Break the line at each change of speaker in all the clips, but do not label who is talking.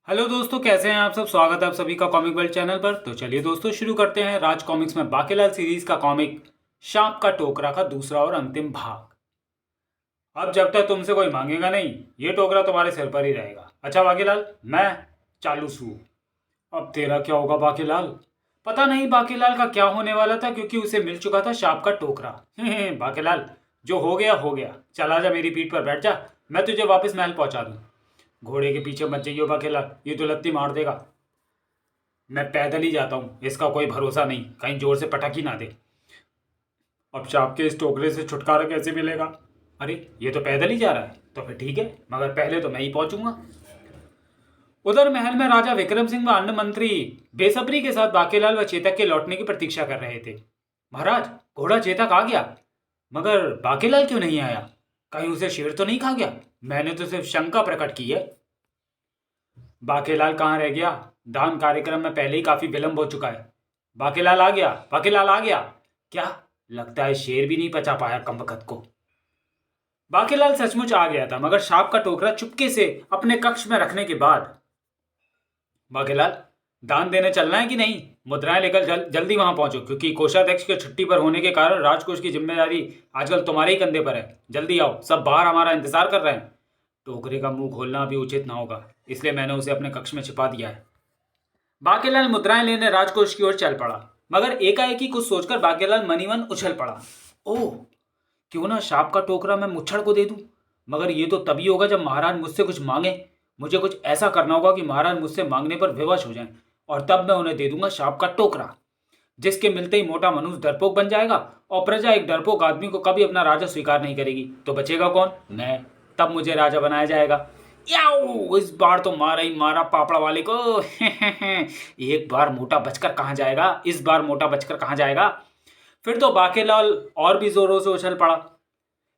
Hello दोस्तों, कैसे हैं आप सब। स्वागत है आप सभी का कॉमिक वर्ल्ड चैनल पर। तो चलिए दोस्तों, शुरू करते हैं राज कॉमिक्स में बाकेलाल सीरीज का कॉमिक सांप का टोकरा का दूसरा और अंतिम भाग। अब जब तक तुमसे कोई मांगेगा नहीं, ये टोकरा तुम्हारे सिर पर ही रहेगा। अच्छा बाकेलाल, मैं चालूस हूँ। अब तेरा क्या होगा बाकेलाल? पता नहीं बाकेलाल का क्या होने वाला था, क्योंकि उसे मिल चुका था सांप का टोकरा। बाकेलाल, जो हो गया हो गया। चल आजा, मेरी पीठ पर बैठ जा, मैं तुझे वापस महल पहुंचा दूं। घोड़े के पीछे मत जाइयो बाकेलाल, ये तो लत्ती मार देगा। मैं पैदल ही जाता हूँ, इसका कोई भरोसा नहीं, कहीं जोर से पटक ही ना दे। अब सांप के इस टोकरे से छुटकारा कैसे मिलेगा? अरे ये तो पैदल ही जा रहा है, तो फिर ठीक है, मगर पहले तो मैं ही पहुंचूंगा। उधर महल में राजा विक्रम सिंह व अन्य मंत्री बेसब्री के साथ बाकेलाल व चेतक के लौटने की प्रतीक्षा कर रहे थे। महाराज, घोड़ा चेतक आ गया, मगर बाकेलाल क्यों नहीं आया? कहीं उसे शेर तो नहीं खा गया? मैंने तो सिर्फ शंका प्रकट की है। बाकेलाल कहाँ रह गया? दान कार्यक्रम में पहले ही काफी विलंब हो चुका है। बाकेलाल आ गया, बाकेलाल आ गया। क्या? लगता है शेर भी नहीं पचा पाया कमबख्त को। बाकेलाल सचमुच आ गया था, मगर सांप का टोकरा चुपके से अपने कक्ष में रखने के बाद। बाकेलाल, दान देने चलना है कि नहीं? मुद्राएं लेकर जल्दी वहां पहुंचो, क्योंकि कोषाध्यक्ष के छुट्टी पर होने के कारण राजकोष की जिम्मेदारी आजकल तुम्हारे ही कंधे पर है। जल्दी आओ, सब बाहर हमारा इंतजार कर रहे हैं। टोकरे का मुंह खोलना भी उचित ना होगा, इसलिए मैंने उसे अपने कक्ष में छिपा दिया है। बाकेलाल मुद्राएं लेने राजकोष की ओर चल पड़ा, मगर एकाएक ही कुछ सोचकर बाकेलाल मनी मन उछल पड़ा। ओह, क्यों ना सांप का टोकरा मैं मुच्छड़ को दे दूं। मगर ये तो तभी होगा जब महाराज मुझसे कुछ मांगे। मुझे कुछ ऐसा करना होगा कि महाराज मुझसे मांगने पर विवश हो जाएं, और तब मैं उन्हें दे दूंगा सांप का टोकरा, जिसके मिलते ही मोटा मनुष्य डरपोक बन जाएगा, और प्रजा एक डरपोक आदमी को कभी अपना राजा स्वीकार नहीं करेगी। तो बचेगा कौन? मैं। तब मुझे राजा बनाया जाएगा। याओ, इस बार तो मारा ही मारा पापड़ा वाले को। एक बार मोटा बचकर कहाँ जाएगा, इस बार मोटा बचकर कहाँ जाएगा। फिर तो बाकेलाल और भी जोरों से उछल पड़ा।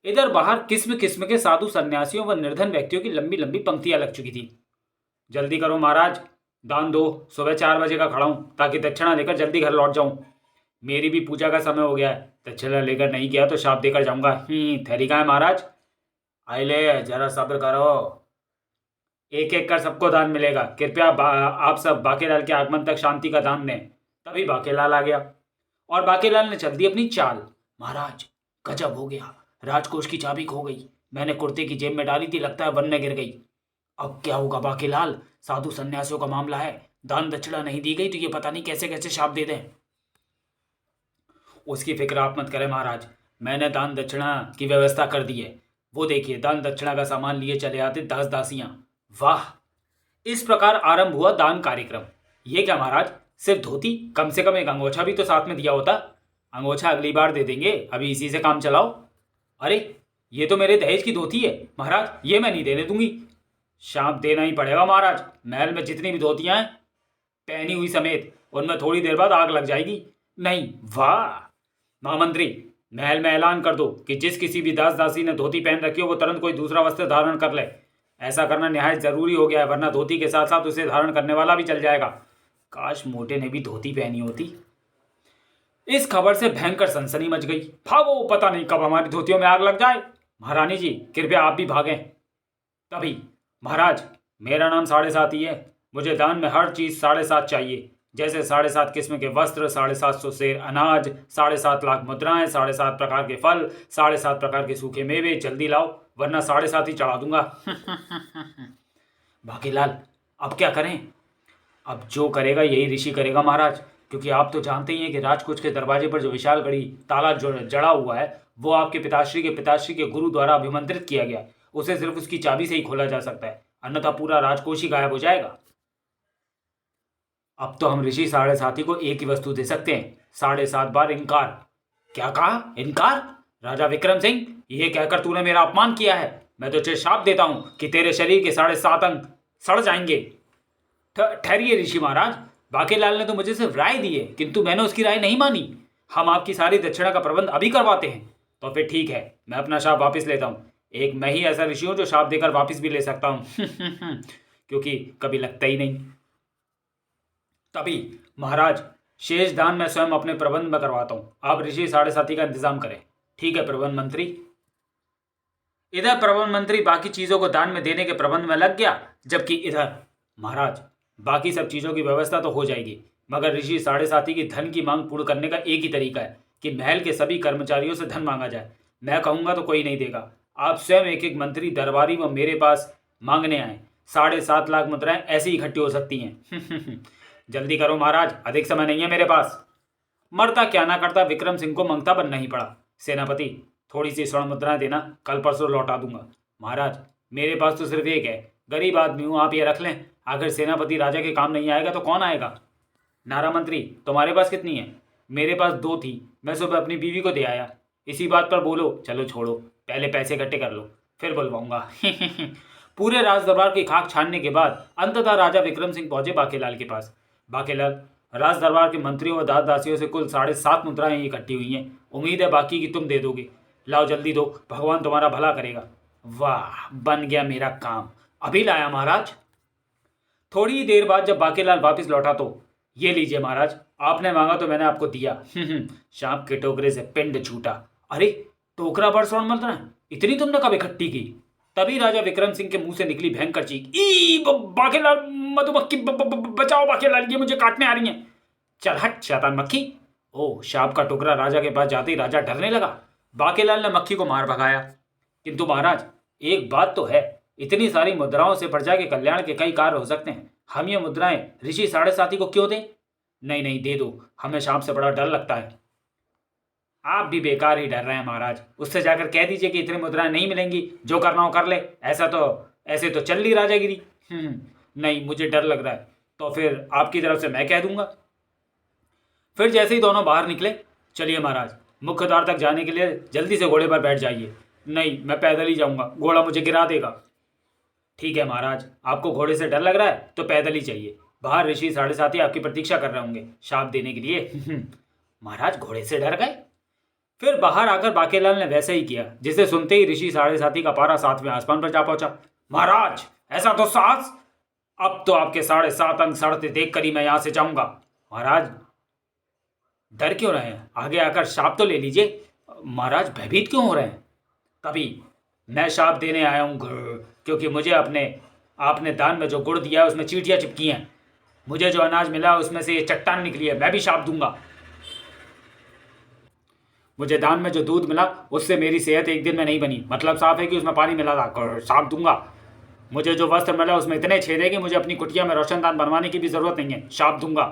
इधर बाहर किस्म किस्म के साधु सन्यासियों व निर्धन व्यक्तियों की लंबी लंबी पंक्तियां लग चुकी थी। जल्दी करो महाराज, दान दो, सुबह 4 बजे का खड़ा हूं, ताकि दक्षिणा लेकर जल्दी घर लौट जाऊं। मेरी भी पूजा का समय हो गया है, दक्षिणा लेकर नहीं गया तो शाप देकर जाऊंगा। थैली कहाँ है महाराज? आइले, जरा सब्र करो, एक एक कर सबको दान मिलेगा। कृपया आप सब बाकेलाल के आगमन तक शांति का दान दें। तभी बाकेलाल आ गया, और बाकेलाल ने चल दी अपनी चाल। महाराज, गजब हो गया, राजकोष की चाबी खो गई। मैंने कुर्ते की जेब में डाली थी, लगता है वन में गिर गई। अब क्या होगा बाकेलाल? साधु सन्यासियों का मामला है, दान दक्षिणा नहीं दी गई तो ये पता नहीं कैसे कैसे शाप दे दें। उसकी फिक्र आप मत करें महाराज, मैंने दान दक्षिणा की व्यवस्था कर दी है। वो देखिए, दान दक्षिणा का सामान लिए चले आते दास दासियां। वाह! इस प्रकार आरंभ हुआ दान कार्यक्रम। ये क्या महाराज, सिर्फ धोती? कम से कम एक अंगोछा भी तो साथ में दिया होता। अंगोछा अगली बार दे देंगे, अभी इसी से काम चलाओ। अरे, ये तो मेरे दहेज की धोती है महाराज, ये मैं नहीं देने दूंगी। शाप देना ही पड़ेगा महाराज। महल में जितनी भी धोतियां हैं, पहनी हुई समेत, उनमें थोड़ी देर बाद आग लग जाएगी। नहीं। वाह! महामंत्री, महल में ऐलान कर दो कि जिस किसी भी दास दासी ने धोती पहन रखी हो, वो तुरंत कोई दूसरा वस्त्र धारण कर ले। ऐसा करना निहायत जरूरी हो गया है, वरना धोती के साथ साथ उसे धारण करने वाला भी चल जाएगा। काश मोटे ने भी धोती पहनी होती। इस खबर से भयंकर सनसनी मच गई। भागो, पता नहीं कब हमारी धोतियों में आग लग जाए। महारानी जी, कृपया आप भी भागें। तभी, महाराज, मेरा नाम 7.5 ही है। मुझे दान में हर चीज 7.5 चाहिए, जैसे 7.5 किस्म के वस्त्र, 750 सेर अनाज, 7.5 लाख मुद्राएं, 7.5 प्रकार के फल, 7.5 प्रकार के सूखे मेवे। जल्दी लाओ, वरना 7.5 ही चढ़ा दूंगा। बाकीलाल, अब क्या करें? अब जो करेगा यही ऋषि करेगा महाराज, क्योंकि आप तो जानते ही हैं कि राजकोष के दरवाजे पर जो विशाल घड़ी ताला जड़ा हुआ है, वो आपके पिताश्री के गुरु द्वारा अभिमंत्रित किया गया। उसे सिर्फ उसकी चाबी से ही खोला जा सकता है, अन्यथा पूरा राजकोष ही गायब हो जाएगा। अब तो हम ऋषि 7.5 को एक ही वस्तु दे सकते हैं, 7.5 बार इनकार। क्या कहा? इनकार? राजा विक्रम सिंह, यह कहकर तूने मेरा अपमान किया है। मैं तुझे शाप देता हूं कि तेरे शरीर के 7.5 अंग सड़ जाएंगे। ठहरिए ऋषि महाराज, बाकेलाल ने तो मुझे सिर्फ राय दी है, किंतु मैंने उसकी राय नहीं मानी। हम आपकी सारी दक्षिणा का प्रबंध अभी करवाते हैं। तो फिर ठीक है, मैं अपना शाप वापस लेता हूँ। एक मैं ही ऐसा ऋषि हूं जो शाप देकर वापस भी ले सकता हूं। क्योंकि कभी लगता ही नहीं। तभी, महाराज, शेष दान मैं स्वयं अपने प्रबंध में करवाता हूं, आप ऋषि 7.5 का इंतजाम करें। ठीक है प्रबंध मंत्री। इधर प्रबंध मंत्री बाकी चीजों को दान में देने के प्रबंध में लग गया, जबकि इधर महाराज, बाकी सब चीज़ों की व्यवस्था तो हो जाएगी, मगर ऋषि साढ़े साथी की धन की मांग पूर्ण करने का एक ही तरीका है कि महल के सभी कर्मचारियों से धन मांगा जाए। मैं कहूँगा तो कोई नहीं देगा। आप स्वयं एक एक मंत्री, दरबारी व मेरे पास मांगने आए। 7.5 लाख मुद्राएं ऐसी इकट्ठी हो सकती हैं। जल्दी करो महाराज, अधिक समय नहीं है मेरे पास। मरता क्या ना करता विक्रम सिंह को मंगता बनना ही पड़ा। सेनापति, थोड़ी सी स्वर्ण मुद्राएं देना, कल परसों लौटा दूंगा। महाराज, मेरे पास तो सिर्फ एक है, गरीब आदमी हूं, आप ये रख लें। अगर सेनापति राजा के काम नहीं आएगा तो कौन आएगा? नारा मंत्री, तुम्हारे पास कितनी है? मेरे पास 2 थी, मैं सुबह अपनी बीवी को दे आया। इसी बात पर बोलो। चलो छोड़ो, पहले पैसे इकट्ठे कर लो, फिर बुलवाऊंगा। पूरे राज दरबार की खाक छानने के बाद अंततः राजा विक्रम सिंह पहुंचे बाकेलाल के पास। बाकेलाल, राज दरबार के मंत्रियों व दास दासियों से कुल 7.5 मुद्राएं इकट्ठी हुई हैं। उम्मीद है बाकी की तुम दे दोगे। लाओ जल्दी दो, भगवान तुम्हारा भला करेगा। वाह, बन गया मेरा काम। अभी लाया महाराज। थोड़ी ही देर बाद जब बाकेलाल वापस लौटा तो, ये लीजिए महाराज, आपने मांगा तो मैंने आपको दिया। सांप के टोकरे से पिंड छूटा। अरे, टोकरा भर स्वर्ण मुद्राएं, इतनी तुमने कब इकट्ठी की? तभी राजा विक्रम सिंह के मुंह से निकली भयंकर चीख, बाकेलाल, मधुमक्खी, बचाओ बाकेलाल, ये मुझे काटने आ रही हैं। चल हट शैतान मक्खी। ओह, सांप का टुकड़ा राजा के पास जाते ही राजा डरने लगा। बाकेलाल ने मक्खी को मार भगाया। किंतु महाराज, एक बात तो है, इतनी सारी मुद्राओं से प्रजा के कल्याण के कई कार्य हो सकते हैं। हम ये मुद्राएं ऋषि साढ़े साथी को क्यों दें? नहीं नहीं, दे दो, हमें सांप से बड़ा डर लगता है। आप भी बेकार ही डर रहे हैं महाराज। उससे जाकर कह दीजिए कि इतनी मुद्राएं नहीं मिलेंगी, जो करना हो कर ले। ऐसे तो चल ली राजागिरी। नहीं, मुझे डर लग रहा है, तो फिर आपकी तरफ से मैं कह दूंगा। फिर जैसे ही दोनों बाहर निकले, चलिए महाराज, मुख्य द्वार तक जाने के लिए जल्दी से घोड़े पर बैठ जाइए। नहीं, मैं पैदल ही जाऊंगा, घोड़ा मुझे गिरा देगा। ठीक है महाराज, आपको घोड़े से डर लग रहा है तो पैदल ही चाहिए। बाहर ऋषि साढ़े साथी आपकी प्रतीक्षा कर रहे होंगे शाप देने के लिए। महाराज, घोड़े से डर गए? फिर बाहर आकर बाकेलाल ने वैसे ही किया, जिसे सुनते ही ऋषि साढ़े साथी का पारा 7वें आसमान पर जा पहुंचा। महाराज, ऐसा तो साहस! अब तो आपके 7.5 अंक सड़ते देखकर ही मैं यहां से जाऊंगा। महाराज, डर क्यों रहे हैं? आगे आकर शाप तो ले लीजिए। महाराज, भयभीत क्यों हो रहे हैं? तभी मैं शाप देने आया हूं, क्योंकि मुझे आपने दान में जो गुड़ दिया है उसमें चींटियां चिपकी हैं। मुझे जो अनाज मिला उसमें से ये चट्टान निकली है, मैं भी शाप दूंगा। मुझे दान में जो दूध मिला उससे मेरी सेहत एक दिन में नहीं बनी, मतलब साफ है कि उसमें पानी मिला था, शाप दूंगा। मुझे जो वस्त्र मिला उसमें इतने छेद है कि मुझे अपनी कुटिया में रोशनदान बनवाने की भी जरूरत नहीं है, शाप दूंगा।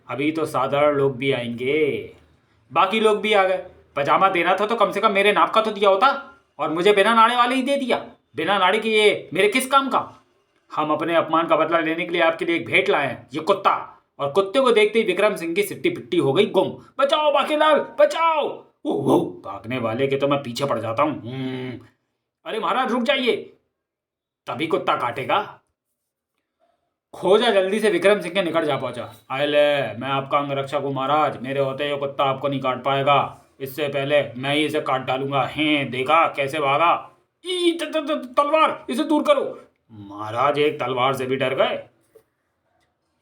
अभी तो साधारण लोग भी आएंगे। बाकी लोग भी आ गए। पजामा देना था तो कम से कम मेरे नाप का तो दिया होता, और मुझे बिना नाड़े वाले ही दे दिया। बिना नाड़े के ये मेरे किस काम का? हम अपने अपमान का बदला लेने के लिए आपके लिए एक भेंट लाए हैं, ये कुत्ता। और कुत्ते को देखते ही विक्रम सिंह की सिट्टी पिट्टी हो गई गुम। बचाओ बाकेलाल, बचाओ! ओह, भागने वाले के तो मैं पीछे पड़ जाता हूं। अरे महाराज, रुक जाइए, तभी कुत्ता काटेगा। खोजा जल्दी से विक्रम सिंह के निकट जा पहुंचा। आए ले, मैं आपका अंगरक्षक हूं महाराज, मेरे होते ये कुत्ता आपको नहीं काट पाएगा। इससे पहले मैं ही इसे काट डालूंगा। हैं, देखा कैसे भागा? तलवार, इसे दूर करो। महाराज, एक तलवार से भी डर गए।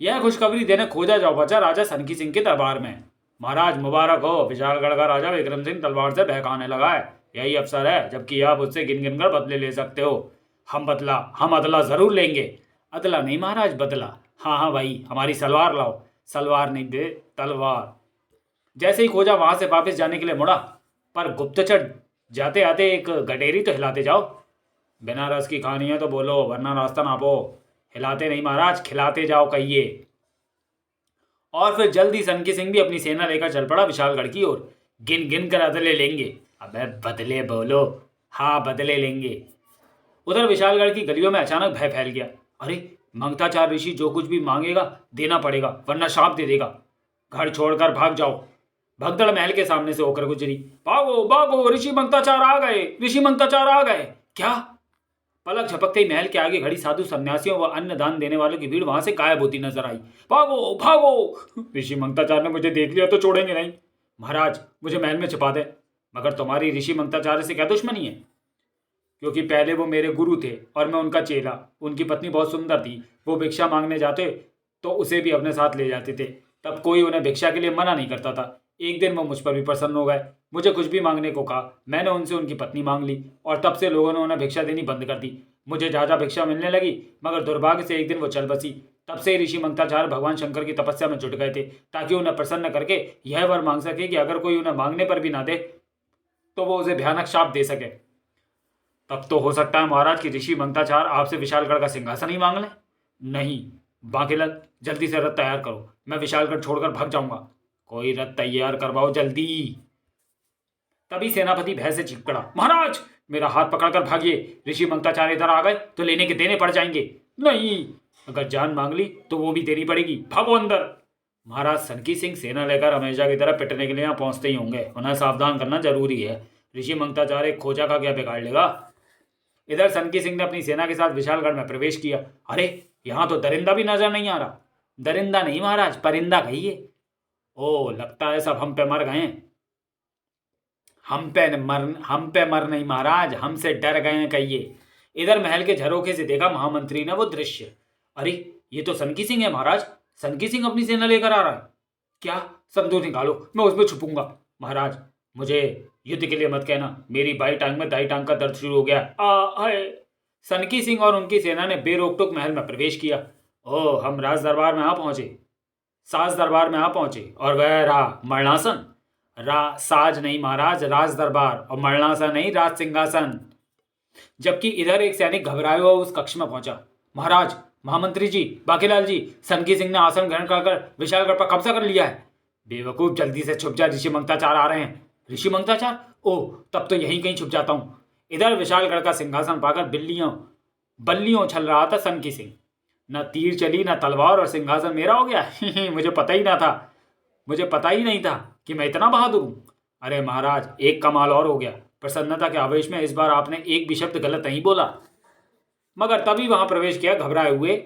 यह खुशखबरी देने खोजा जा पहुंचा राजा सनकी सिंह के दरबार में। महाराज, मुबारक हो, विशालगढ़ का राजा विक्रम सिंह तलवार से बहकाने लगा है। यही अवसर है जबकि आप उससे गिन गिन कर बदले ले सकते हो। हम अदला जरूर लेंगे। अदला नहीं महाराज, बदला। हाँ हाँ भाई, हमारी सलवार लाओ। सलवार नहीं दे, तलवार। जैसे ही खोजा वहां से वापस जाने के लिए मुड़ा, पर गुप्तचर जाते आते एक गडेरी तो हिलाते जाओ। बिना रस की खानी है तो बोलो, वरना रास्ता नापो। हिलाते नहीं महाराज, खिलाते जाओ कहिए। और फिर जल्दी सनकी सिंह भी अपनी सेना लेकर चल पड़ा विशालगढ़ की ओर। गिन गिन कर बदले लेंगे। अबे बदले बोलो। हाँ, बदले लेंगे। उधर विशालगढ़ की गलियों में अचानक भय फैल गया। अरे, मंगताचार ऋषि जो कुछ भी मांगेगा देना पड़ेगा, वरना शाप दे देगा। घर छोड़कर भाग जाओ। भगदड़ महल के सामने से होकर गुजरी। भागो भागो, ऋषि मंगताचार आ गए, ऋषि मंगताचार आ गए। क्या? पलक झपकते ही महल के आगे खड़ी साधु सन्यासियों व अन्न दान देने वालों की भीड़ वहां से गायब होती नजर आई। भागो भागो, ऋषि मंगताचार्य ने मुझे देख लिया तो छोड़ेंगे नहीं। महाराज, मुझे महल में छिपा दे। मगर तुम्हारी ऋषि मंगताचार्य से क्या दुश्मनी है? क्योंकि पहले वो मेरे गुरु थे और मैं उनका चेला। उनकी पत्नी बहुत सुंदर थी। वो भिक्षा मांगने जाते तो उसे भी अपने साथ ले जाते थे। तब कोई उन्हें भिक्षा के लिए मना नहीं करता था। एक दिन वो मुझ पर भी प्रसन्न हो गए। मुझे कुछ भी मांगने को कहा। मैंने उनसे उनकी पत्नी मांग ली और तब से लोगों ने उन्हें भिक्षा देनी बंद कर दी। मुझे ज्यादा भिक्षा मिलने लगी, मगर दुर्भाग्य से एक दिन वो चल बसी। तब से ऋषि मंगताचार्य भगवान शंकर की तपस्या में जुट गए थे, ताकि उन्हें प्रसन्न करके यह वर मांग सके कि अगर कोई उन्हें मांगने पर भी ना दे तो वो उसे भयानक शाप दे सके। तब तो हो सकता है महाराज कि ऋषि मंगताचार्य आपसे विशालगढ़ का सिंहासन ही मांग लें। नहीं बांकेलाल, जल्दी से रथ तैयार करो, मैं विशालगढ़ छोड़कर भाग जाऊंगा। कोई रथ तैयार करवाओ जल्दी। तभी सेनापति भय से चीख पड़ा, महाराज मेरा हाथ पकड़कर भागिए, ऋषि मंगताचार्य इधर आ गए तो लेने के देने पड़ जाएंगे। नहीं, अगर जान मांग ली तो वो भी देनी पड़ेगी, भागो अंदर। महाराज सनकी सिंह सेना लेकर हमेशा की तरह पिटने के लिए यहाँ पहुंचते ही होंगे, उन्हें सावधान करना जरूरी है। ऋषि मंगताचार्य खोजा का क्या बिगाड़ लेगा। इधर सनकी सिंह ने अपनी सेना के साथ विशालगढ़ में प्रवेश किया। अरे यहाँ तो दरिंदा भी नजर नहीं आ रहा। दरिंदा नहीं महाराज, परिंदा कहिए। ओ लगता है सब हम पे मर गए। हम पे मर नहीं महाराज, हमसे डर गए हैं कहिए। इधर महल के झरोखे से देखा महामंत्री ने वो दृश्य। अरे ये तो सनकी सिंह है महाराज, सनकी सिंह अपनी सेना लेकर आ रहा है। क्या? संदूक निकालो, मैं उसमें छुपूंगा। महाराज मुझे युद्ध के लिए मत कहना, मेरी बाई टांग में दाई टांग का दर्द शुरू हो गया। हाय। सनकी सिंह और उनकी सेना ने बेरोक टोक महल में प्रवेश किया। ओह, हम राज दरबार में आ पहुंचे, साज दरबार में आ पहुंचे, और वह रहा मरणासन। साज नहीं महाराज, राज दरबार, और मरणासन नहीं, राज सिंहासन। जबकि इधर एक सैनिक घबराया हुआ उस कक्ष में पहुंचा। महाराज, महामंत्री जी, बांकेलाल जी, सनकी सिंह ने आसन ग्रहण कर विशालगढ़ पर कब्जा कर लिया है। बेवकूफ, जल्दी से छुप जा, ऋषि मंगताचार्य आ रहे हैं। ऋषि मंगताचार्य? ओह, तब तो यहीं कहीं छुप जाता हूं। इधर विशालगढ़ का सिंहासन पाकर बल्लियों उछल रहा था सनकी सिंह। न तीर चली न तलवार, और सिंहासन मेरा हो गया। मुझे पता ही नहीं था कि मैं इतना बहादुर हूं। अरे महाराज, एक कमाल और हो गया। प्रसन्नता के आवेश में इस बार आपने एक भी शब्द गलत नहीं बोला। मगर तभी वहां प्रवेश किया घबराए हुए।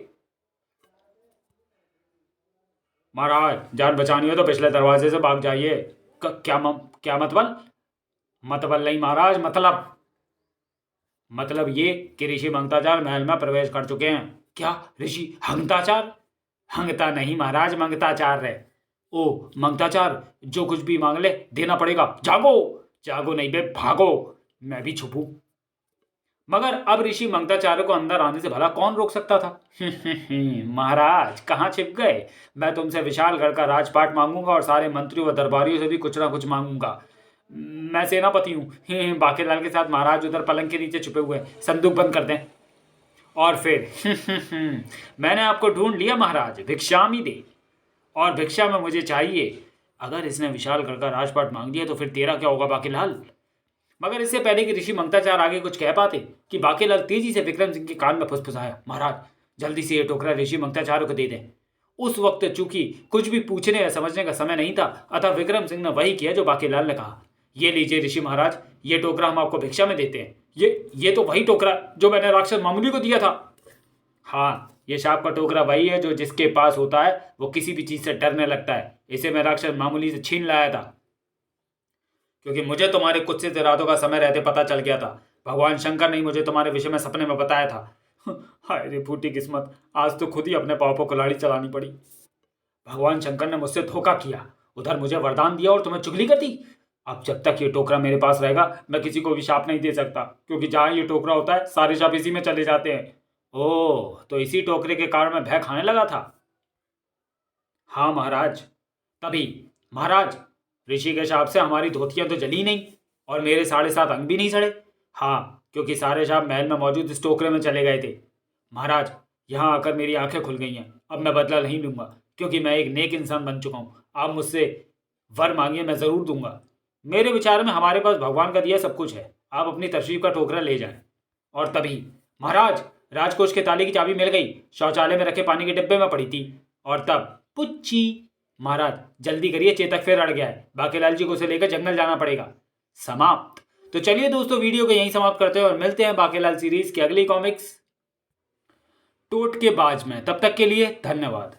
महाराज, जान बचानी हो तो पिछले दरवाजे से भाग जाइए। क्या मतबल नहीं महाराज, मतलब ये कि ऋषि मंगताचार्य महल में प्रवेश कर चुके हैं। क्या? ऋषि हंगताचार्य? हंगता नहीं महाराज, मंगताचार्य। ओ मंगताचार्य, जो कुछ भी मांग ले देना पड़ेगा। जागो नहीं बे, भागो, मैं भी छुपूं। मगर अब ऋषि मंगताचार्य को अंदर आने से भला कौन रोक सकता था। महाराज कहाँ छिप गए? मैं तुमसे विशालगढ़ का राजपाट मांगूंगा और सारे मंत्रियों व दरबारियों से भी कुछ ना कुछ मांगूंगा। मैं सेनापति हूँ। बांकेलाल के साथ महाराज उधर पलंग के नीचे छुपे हुए हैं, संदूक बंद कर दें। और फिर मैंने आपको ढूंढ लिया महाराज, भिक्षामी दे, और भिक्षा में मुझे चाहिए। अगर इसने विशालगढ़ का राजपाट मांग दिया तो फिर तेरा क्या होगा बांकेलाल? मगर इससे पहले कि ऋषि मंगताचार्य आगे कुछ कह पाते कि बांकेलाल तेजी से विक्रम सिंह के कान में फुसफुसाया, महाराज जल्दी से ये टोकरा ऋषि मंगताचार्य को दे दें। उस वक्त चूंकि कुछ भी पूछने या समझने का समय नहीं था, अतः विक्रम सिंह ने वही किया जो बांकेलाल ने कहा। ये लीजिए ऋषि महाराज, ये टोकरा हम आपको भिक्षा में देते हैं। ये तो वही टोकरा जो मैंने राक्षस मामूली को दिया था। हाँ, ये शाप का टोकरा वही है जो जिसके पास होता है वो किसी भी चीज से डरने लगता है। इसे मैं राक्षस मामूली से छीन लाया था, क्योंकि मुझे तुम्हारे कुत्सित इरादों का समय रहते पता चल गया था। भगवान शंकर ने मुझे तुम्हारे विषय में सपने में बताया था। हाय रे फूटी किस्मत, आज तो खुद ही अपने पाँव पर कुल्हाड़ी चलानी पड़ी। भगवान शंकर ने मुझसे धोखा किया, उधर मुझे वरदान दिया और तुम्हें चुगली कर दी। अब जब तक ये टोकरा मेरे पास रहेगा मैं किसी को भी शाप नहीं दे सकता, क्योंकि जहाँ ये टोकरा होता है सारे शाप इसी में चले जाते हैं। ओह, तो इसी टोकरे के कारण मैं भय खाने लगा था। हाँ महाराज। तभी महाराज, ऋषि के शाप से हमारी धोतियां तो जली नहीं और मेरे 7.5 अंग भी नहीं सड़े। हाँ, क्योंकि सारे शाप महल में मौजूद इस टोकरे में चले गए थे। महाराज, यहाँ आकर मेरी आंखें खुल गई हैं। अब मैं बदला नहीं लूंगा, क्योंकि मैं एक नेक इंसान बन चुका हूँ। आप मुझसे वर मांगिए, मैं जरूर दूंगा। मेरे विचार में हमारे पास भगवान का दिया सब कुछ है, आप अपनी तशरीफ का टोकरा ले जाएं। और तभी महाराज, राजकोष के ताले की चाबी मिल गई, शौचालय में रखे पानी के डिब्बे में पड़ी थी। और तब पुच्ची। महाराज जल्दी करिए, चेतक फिर अड़ गया है, बांकेलाल जी को उसे लेकर जंगल जाना पड़ेगा। समाप्त। तो चलिए दोस्तों, वीडियो को यहीं समाप्त करते हैं और मिलते हैं बांकेलाल सीरीज की अगली कॉमिक्स टोटकेबाज में। तब तक के लिए धन्यवाद।